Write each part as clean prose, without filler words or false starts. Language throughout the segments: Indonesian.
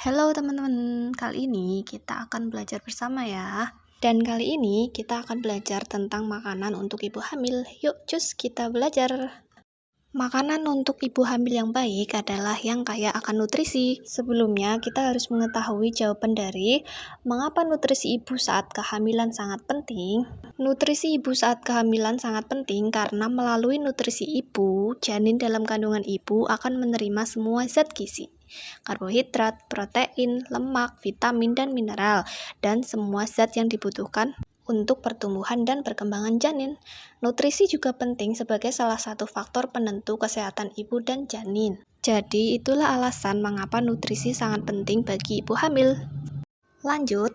Halo teman-teman, kali ini kita akan belajar bersama ya. Dan kali ini kita akan belajar tentang makanan untuk ibu hamil. Yuk, cus kita belajar. Makanan untuk ibu hamil yang baik adalah yang kaya akan nutrisi. Sebelumnya, kita harus mengetahui jawaban dari mengapa nutrisi ibu saat kehamilan sangat penting. Nutrisi ibu saat kehamilan sangat penting karena melalui nutrisi ibu, janin dalam kandungan ibu akan menerima semua zat gizi, karbohidrat, protein, lemak, vitamin, dan mineral, dan semua zat yang dibutuhkan untuk pertumbuhan dan perkembangan janin. Nutrisi juga penting sebagai salah satu faktor penentu kesehatan ibu dan janin. Jadi, itulah alasan mengapa nutrisi sangat penting bagi ibu hamil. Lanjut,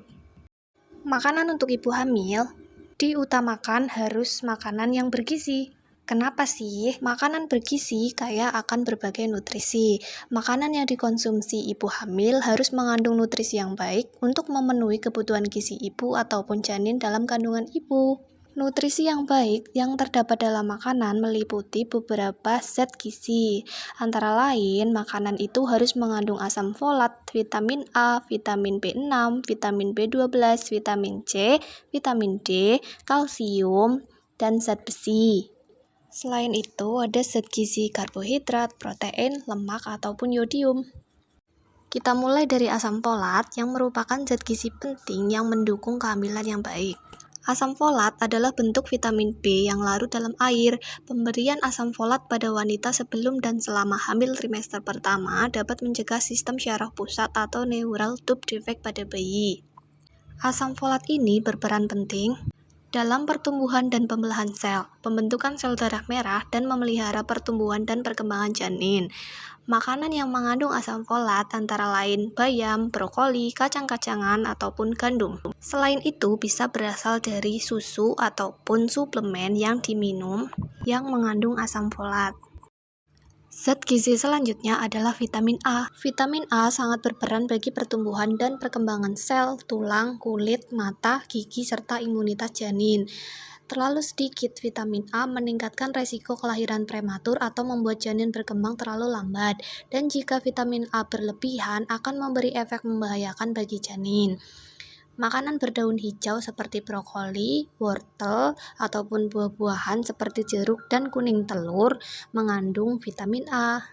makanan untuk ibu hamil diutamakan harus makanan yang bergizi. Kenapa sih? Makanan bergizi kaya akan berbagai nutrisi. Makanan yang dikonsumsi ibu hamil harus mengandung nutrisi yang baik untuk memenuhi kebutuhan gizi ibu ataupun janin dalam kandungan ibu. Nutrisi yang baik yang terdapat dalam makanan meliputi beberapa zat gizi. Antara lain, makanan itu harus mengandung asam folat, vitamin A, vitamin B6, vitamin B12, vitamin C, vitamin D, kalsium, dan zat besi. Selain itu, ada zat gizi karbohidrat, protein, lemak, ataupun yodium. Kita mulai dari asam folat yang merupakan zat gizi penting yang mendukung kehamilan yang baik. Asam folat adalah bentuk vitamin B yang larut dalam air. Pemberian asam folat pada wanita sebelum dan selama hamil trimester pertama dapat mencegah sistem syaraf pusat atau neural tube defect pada bayi. Asam folat ini berperan penting dalam pertumbuhan dan pembelahan sel, pembentukan sel darah merah, dan memelihara pertumbuhan dan perkembangan janin. Makanan yang mengandung asam folat antara lain bayam, brokoli, kacang-kacangan, ataupun gandum. Selain itu, bisa berasal dari susu ataupun suplemen yang diminum yang mengandung asam folat. Zat gizi selanjutnya adalah vitamin A. Vitamin A sangat berperan bagi pertumbuhan dan perkembangan sel, tulang, kulit, mata, gigi, serta imunitas janin. Terlalu sedikit vitamin A meningkatkan resiko kelahiran prematur atau membuat janin berkembang terlalu lambat. Dan jika vitamin A berlebihan akan memberi efek membahayakan bagi janin. Makanan berdaun hijau seperti brokoli, wortel, ataupun buah-buahan seperti jeruk dan kuning telur mengandung vitamin A.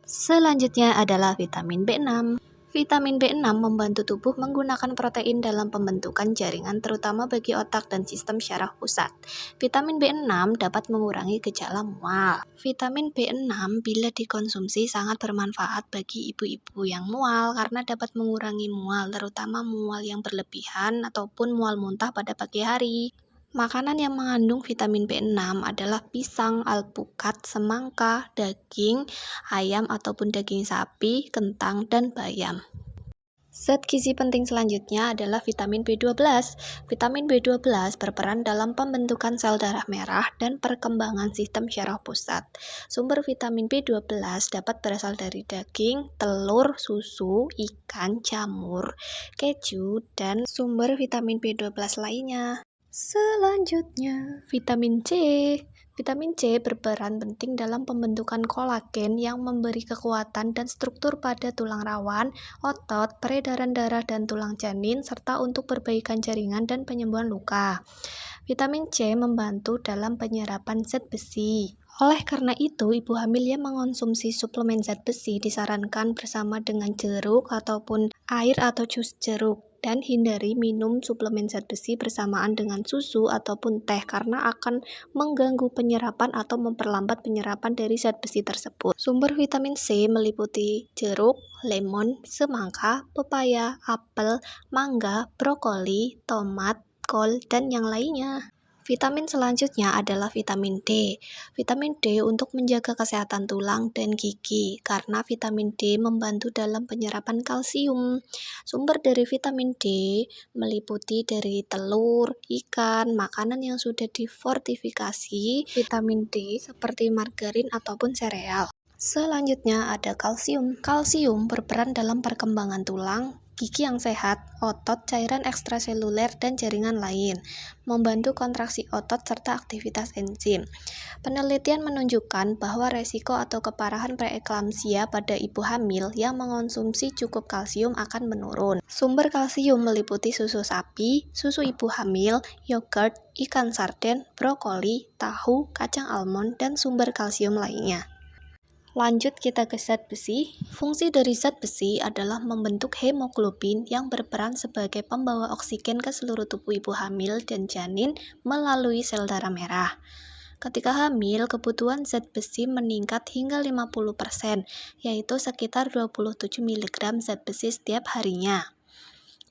Selanjutnya adalah vitamin B6. Vitamin B6 membantu tubuh menggunakan protein dalam pembentukan jaringan terutama bagi otak dan sistem syaraf pusat. Vitamin B6 dapat mengurangi gejala mual. Vitamin B6 bila dikonsumsi sangat bermanfaat bagi ibu-ibu yang mual karena dapat mengurangi mual, terutama mual yang berlebihan ataupun mual muntah pada pagi hari. Makanan yang mengandung vitamin B6 adalah pisang, alpukat, semangka, daging, ayam ataupun daging sapi, kentang, dan bayam. Zat gizi penting selanjutnya adalah vitamin B12. Vitamin B12 berperan dalam pembentukan sel darah merah dan perkembangan sistem syaraf pusat. Sumber vitamin B12 dapat berasal dari daging, telur, susu, ikan, jamur, keju, dan sumber vitamin B12 lainnya. Selanjutnya, vitamin C. Vitamin C berperan penting dalam pembentukan kolagen yang memberi kekuatan dan struktur pada tulang rawan, otot, peredaran darah dan tulang janin, serta untuk perbaikan jaringan dan penyembuhan luka. Vitamin C membantu dalam penyerapan zat besi. Oleh karena itu, ibu hamil yang mengonsumsi suplemen zat besi disarankan bersama dengan jeruk ataupun air atau jus jeruk. Dan hindari minum suplemen zat besi bersamaan dengan susu ataupun teh karena akan mengganggu penyerapan atau memperlambat penyerapan dari zat besi tersebut. Sumber vitamin C meliputi jeruk, lemon, semangka, pepaya, apel, mangga, brokoli, tomat, kol, dan yang lainnya. Vitamin selanjutnya adalah vitamin D. Vitamin D untuk menjaga kesehatan tulang dan gigi, karena vitamin D membantu dalam penyerapan kalsium. Sumber dari vitamin D meliputi dari telur, ikan, makanan yang sudah difortifikasi vitamin D seperti margarin ataupun sereal. Selanjutnya ada kalsium. Kalsium berperan dalam perkembangan tulang, gigi yang sehat, otot, cairan ekstraseluler, dan jaringan lain, membantu kontraksi otot serta aktivitas enzim. Penelitian menunjukkan bahwa resiko atau keparahan preeklamsia pada ibu hamil yang mengonsumsi cukup kalsium akan menurun. Sumber kalsium meliputi susu sapi, susu ibu hamil, yogurt, ikan sarden, brokoli, tahu, kacang almond, dan sumber kalsium lainnya. Lanjut kita ke zat besi. Fungsi dari zat besi adalah membentuk hemoglobin yang berperan sebagai pembawa oksigen ke seluruh tubuh ibu hamil dan janin melalui sel darah merah. Ketika hamil, kebutuhan zat besi meningkat hingga 50%, yaitu sekitar 27 mg zat besi setiap harinya.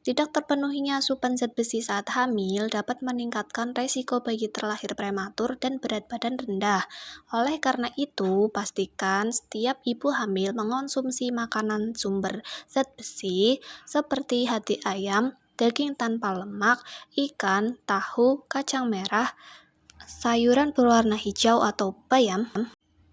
Tidak terpenuhinya asupan zat besi saat hamil dapat meningkatkan resiko bayi terlahir prematur dan berat badan rendah. Oleh karena itu, pastikan setiap ibu hamil mengonsumsi makanan sumber zat besi seperti hati ayam, daging tanpa lemak, ikan, tahu, kacang merah, sayuran berwarna hijau atau bayam,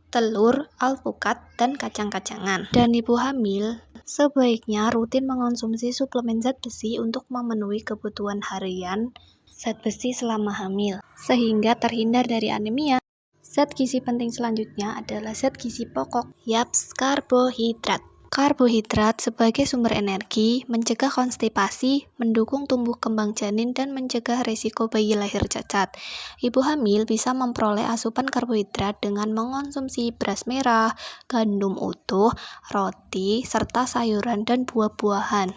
telur, alpukat, dan kacang-kacangan. Dan ibu hamil sebaiknya rutin mengonsumsi suplemen zat besi untuk memenuhi kebutuhan harian zat besi selama hamil, sehingga terhindar dari anemia. Zat gizi penting selanjutnya adalah zat gizi pokok, yaps, karbohidrat. Karbohidrat sebagai sumber energi, mencegah konstipasi, mendukung tumbuh kembang janin, dan mencegah risiko bayi lahir cacat. Ibu hamil bisa memperoleh asupan karbohidrat dengan mengonsumsi beras merah, gandum utuh, roti, serta sayuran dan buah-buahan.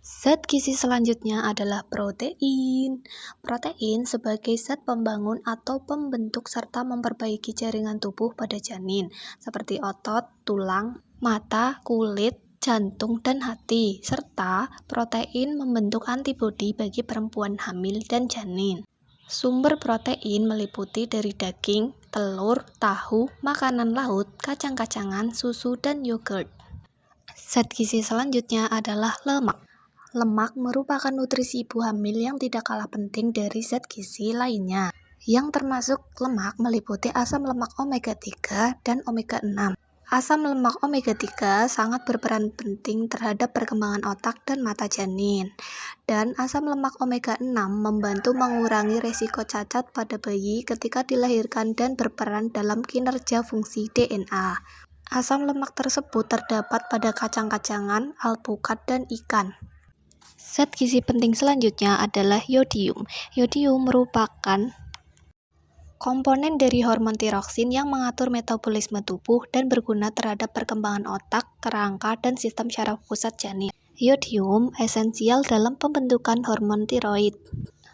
Zat gizi selanjutnya adalah protein. Protein sebagai zat pembangun atau pembentuk serta memperbaiki jaringan tubuh pada janin, seperti otot, tulang, mata, kulit, jantung, dan hati, serta protein membentuk antibodi bagi perempuan hamil dan janin. Sumber protein meliputi dari daging, telur, tahu, makanan laut, kacang-kacangan, susu, dan yogurt. Zat gizi selanjutnya adalah lemak. Lemak merupakan nutrisi ibu hamil yang tidak kalah penting dari zat gizi lainnya. Yang termasuk lemak meliputi asam lemak omega 3 dan omega 6. Asam lemak omega 3 sangat berperan penting terhadap perkembangan otak dan mata janin. Dan asam lemak omega 6 membantu mengurangi risiko cacat pada bayi ketika dilahirkan dan berperan dalam kinerja fungsi DNA. Asam lemak tersebut terdapat pada kacang-kacangan, alpukat, dan ikan. Zat gizi penting selanjutnya adalah yodium. Yodium merupakan komponen dari hormon tiroksin yang mengatur metabolisme tubuh dan berguna terhadap perkembangan otak, kerangka, dan sistem syaraf pusat janin. Yodium esensial dalam pembentukan hormon tiroid.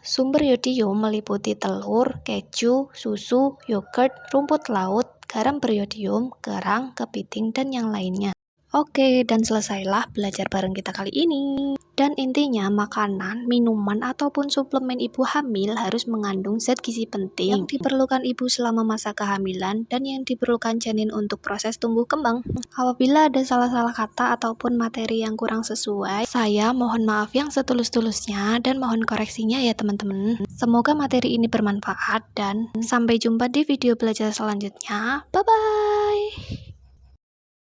Sumber yodium meliputi telur, keju, susu, yogurt, rumput laut, garam beriodium, kerang, kepiting, dan yang lainnya. Oke, dan selesailah belajar bareng kita kali ini. Dan intinya, makanan, minuman, ataupun suplemen ibu hamil harus mengandung zat gizi penting yang diperlukan ibu selama masa kehamilan dan yang diperlukan janin untuk proses tumbuh kembang. Apabila ada salah-salah kata ataupun materi yang kurang sesuai, saya mohon maaf yang setulus-tulusnya dan mohon koreksinya ya teman-teman. Semoga materi ini bermanfaat dan sampai jumpa di video belajar selanjutnya. Bye-bye!